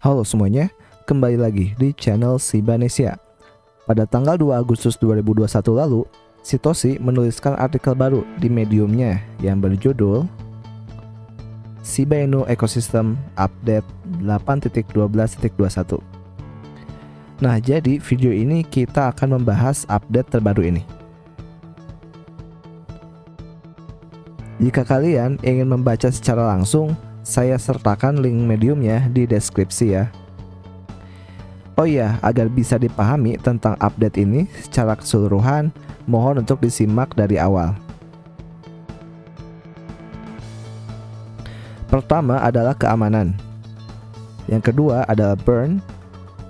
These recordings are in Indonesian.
Halo semuanya, kembali lagi di channel Shibanesia. Pada tanggal 2 Agustus 2021 lalu, Satoshi menuliskan artikel baru di Mediumnya yang berjudul Shiba Inu Ecosystem Update 8.12.21. Nah, jadi video ini kita akan membahas update terbaru ini. Jika kalian ingin membaca secara langsung, saya sertakan link Mediumnya di deskripsi ya. Oh iya, agar bisa dipahami tentang update ini secara keseluruhan, mohon untuk disimak dari awal. Pertama adalah keamanan. Yang kedua adalah burn.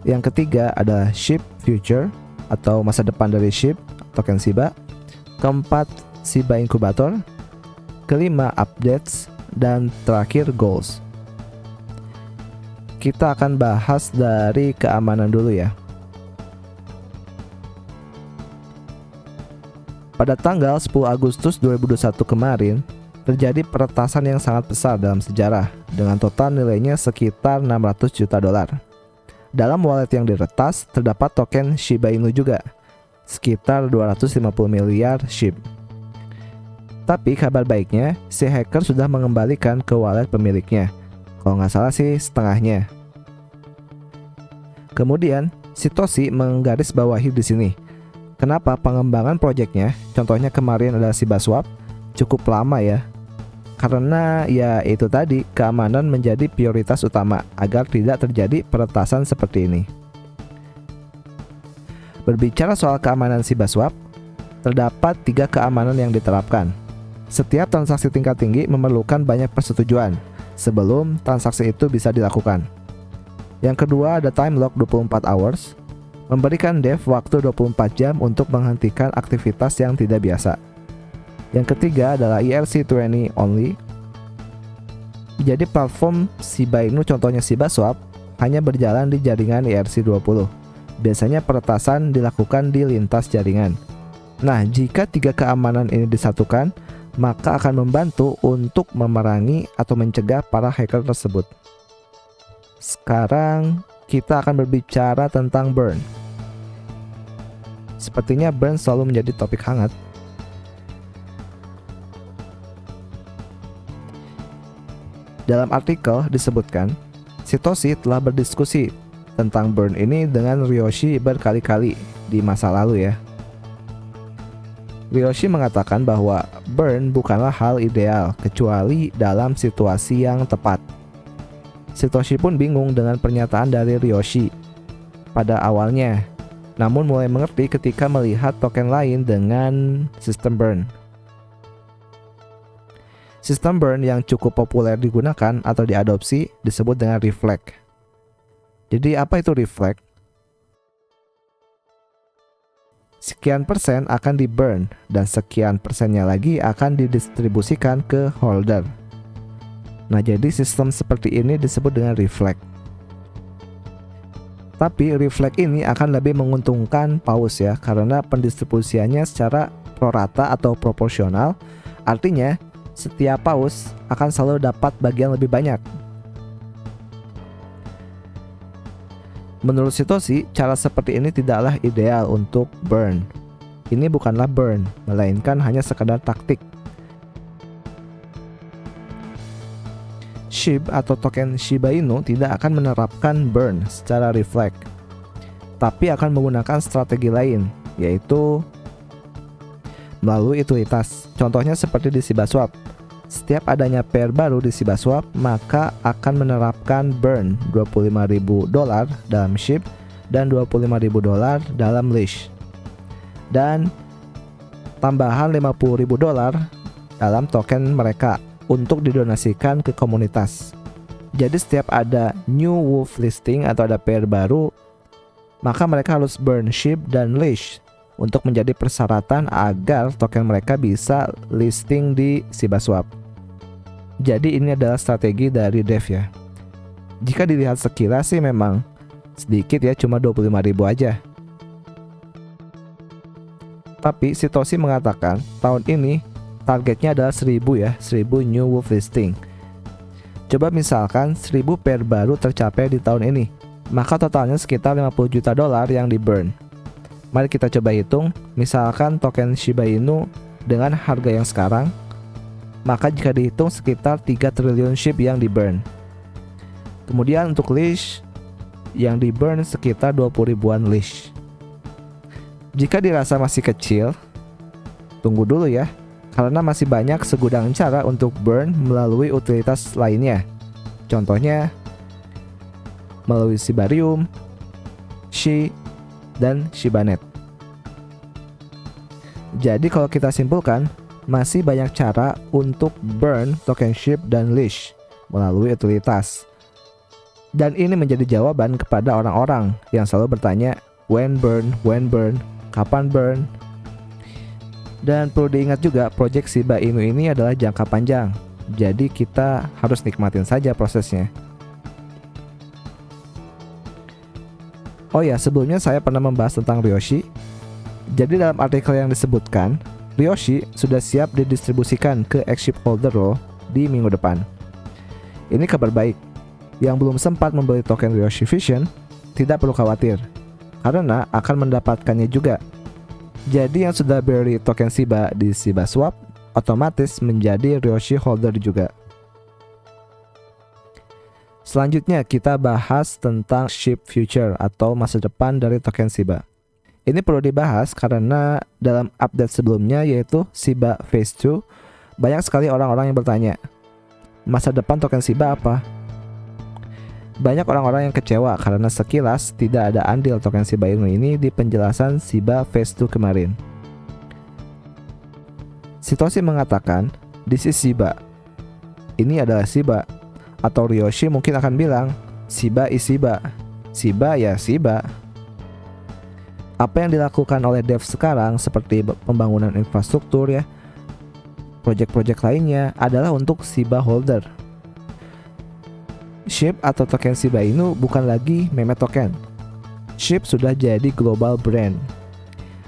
Yang ketiga adalah SHIB future atau masa depan dari SHIB, token Shiba. Keempat, Shiba Incubator. Kelima, updates. Dan terakhir, goals. Kita akan bahas dari keamanan dulu ya. Pada tanggal 10 Agustus 2021 kemarin, terjadi peretasan yang sangat besar dalam sejarah dengan total nilainya sekitar 600 juta dolar. Dalam wallet yang diretas terdapat token Shiba Inu juga, sekitar 250 miliar SHIB. Tapi kabar baiknya, si hacker sudah mengembalikan ke wallet pemiliknya. Kalau nggak salah sih setengahnya. Kemudian, Satoshi menggarisbawahi di sini. Kenapa pengembangan proyeknya, contohnya kemarin adalah Shiba Swap, cukup lama ya. Karena ya itu tadi, keamanan menjadi prioritas utama agar tidak terjadi peretasan seperti ini. Berbicara soal keamanan Shiba Swap, terdapat 3 keamanan yang diterapkan. Setiap transaksi tingkat tinggi memerlukan banyak persetujuan sebelum transaksi itu bisa dilakukan. Yang kedua ada time lock 24 hours, memberikan dev waktu 24 jam untuk menghentikan aktivitas yang tidak biasa. Yang ketiga adalah ERC20 only. Jadi platform Shiba Inu contohnya Shiba Swap hanya berjalan di jaringan ERC20. Biasanya peretasan dilakukan di lintas jaringan. Nah, jika 3 keamanan ini disatukan, maka akan membantu untuk memerangi atau mencegah para hacker tersebut. Sekarang kita akan berbicara tentang burn. Sepertinya burn selalu menjadi topik hangat. Dalam artikel disebutkan, Satoshi telah berdiskusi tentang burn ini dengan Ryoshi berkali-kali di masa lalu ya. Ryoshi mengatakan bahwa burn bukanlah hal ideal kecuali dalam situasi yang tepat. Satoshi pun bingung dengan pernyataan dari Ryoshi pada awalnya, namun mulai mengerti ketika melihat token lain dengan sistem burn. Sistem burn yang cukup populer digunakan atau diadopsi disebut dengan reflect. Jadi apa itu reflect? Sekian persen akan di burn dan sekian persennya lagi akan didistribusikan ke holder. Nah, jadi sistem seperti ini disebut dengan reflect. Tapi reflect ini akan lebih menguntungkan paus ya, karena pendistribusiannya secara prorata atau proporsional. Artinya setiap paus akan selalu dapat bagian lebih banyak. Menurut Satoshi, cara seperti ini tidaklah ideal untuk burn. Ini bukanlah burn, melainkan hanya sekadar taktik. SHIB atau token Shiba Inu tidak akan menerapkan burn secara reflect, tapi akan menggunakan strategi lain, yaitu melalui utilitas. Contohnya seperti di Shiba Swap. Setiap adanya pair baru di Shiba Swap, maka akan menerapkan burn $25.000 dalam SHIB dan $25.000 dalam Leash, dan tambahan $50.000 dalam token mereka untuk didonasikan ke komunitas. Jadi setiap ada new wolf listing atau ada pair baru, maka mereka harus burn SHIB dan Leash untuk menjadi persyaratan agar token mereka bisa listing di Shiba Swap. Jadi ini adalah strategi dari dev ya. Jika dilihat sekilas sih memang sedikit ya, cuma 25.000 aja. Tapi Satoshi mengatakan tahun ini targetnya adalah 1000 ya, 1000 new wolf listing. Coba misalkan 1000 pair baru tercapai di tahun ini, maka totalnya sekitar 50 juta dolar yang di burn. Mari kita coba hitung, misalkan token Shiba Inu dengan harga yang sekarang, maka jika dihitung sekitar 3 triliun SHIB yang di burn. Kemudian untuk leash, yang di burn sekitar 20 ribuan leash. Jika dirasa masih kecil, tunggu dulu ya, karena masih banyak segudang cara untuk burn melalui utilitas lainnya. Contohnya melalui Shibarium, Shi, dan Shibanet. Jadi kalau kita simpulkan, masih banyak cara untuk burn token SHIB dan leash melalui utilitas. Dan ini menjadi jawaban kepada orang-orang yang selalu bertanya, when burn, kapan burn. Dan perlu diingat juga, project Shiba Inu ini adalah jangka panjang. Jadi kita harus nikmatin saja prosesnya. Oh ya, sebelumnya saya pernah membahas tentang Ryoshi. Jadi dalam artikel yang disebutkan, Ryoshi sudah siap didistribusikan ke ex-ship holder loh di minggu depan. Ini kabar baik. Yang belum sempat membeli token Ryoshi Vision tidak perlu khawatir, karena akan mendapatkannya juga. Jadi yang sudah beli token Shiba di Shiba Swap otomatis menjadi Ryoshi holder juga. Selanjutnya kita bahas tentang SHIB future atau masa depan dari token Shiba. Ini perlu dibahas karena dalam update sebelumnya, yaitu Shiba Phase 2, banyak sekali orang-orang yang bertanya, masa depan token Shiba apa? Banyak orang-orang yang kecewa karena sekilas tidak ada andil token Shiba Inu ini di penjelasan Shiba Phase 2 kemarin. Satoshi mengatakan, this is Shiba. Ini adalah Shiba. Atau Ryoshi mungkin akan bilang, Shiba is Shiba. Shiba ya Shiba. Apa yang dilakukan oleh dev sekarang seperti pembangunan infrastruktur ya, project-project lainnya adalah untuk Shiba holder. SHIB atau token Shiba Inu bukan lagi meme token. SHIB sudah jadi global brand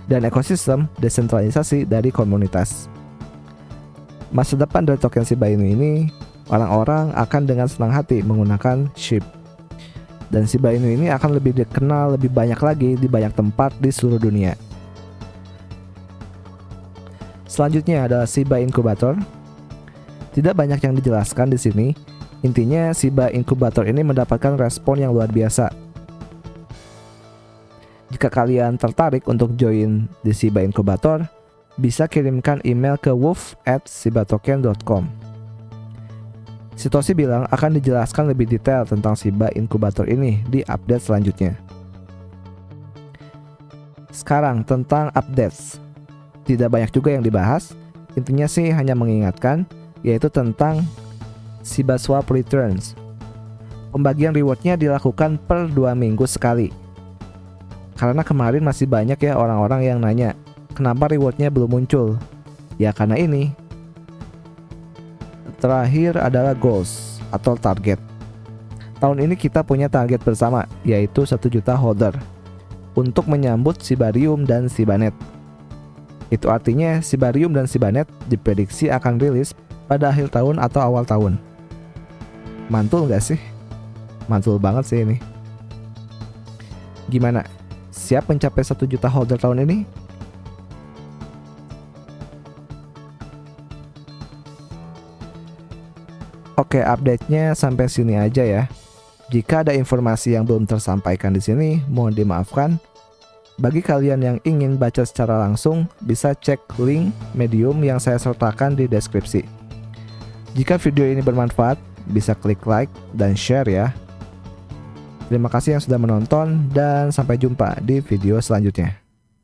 dan ekosistem desentralisasi dari komunitas. Masa depan dari token Shiba Inu ini, orang-orang akan dengan senang hati menggunakan SHIB. Dan Shiba Inu ini akan lebih dikenal lebih banyak lagi di banyak tempat di seluruh dunia. Selanjutnya adalah Shiba Incubator. Tidak banyak yang dijelaskan di sini. Intinya Shiba Incubator ini mendapatkan respon yang luar biasa. Jika kalian tertarik untuk join di Shiba Incubator, bisa kirimkan email ke wolf@shibatoken.com. Satoshi bilang akan dijelaskan lebih detail tentang Shiba Incubator ini di update selanjutnya. Sekarang tentang updates. Tidak banyak juga yang dibahas. Intinya sih hanya mengingatkan, yaitu tentang Shiba Swap Returns. Pembagian rewardnya dilakukan per 2 minggu sekali. Karena kemarin masih banyak ya orang-orang yang nanya, kenapa rewardnya belum muncul? Ya karena ini. Terakhir adalah goals atau target. Tahun ini kita punya target bersama, yaitu 1 juta holder untuk menyambut Shibarium dan Shibanet. Itu artinya Shibarium dan Shibanet diprediksi akan rilis pada akhir tahun atau awal tahun. Mantul gak sih? Mantul banget sih ini. Gimana? Siap mencapai 1 juta holder tahun ini? Oke, update-nya sampai sini aja ya. Jika ada informasi yang belum tersampaikan di sini, mohon dimaafkan. Bagi kalian yang ingin baca secara langsung, bisa cek link Medium yang saya sertakan di deskripsi. Jika video ini bermanfaat, bisa klik like dan share ya. Terima kasih yang sudah menonton dan sampai jumpa di video selanjutnya.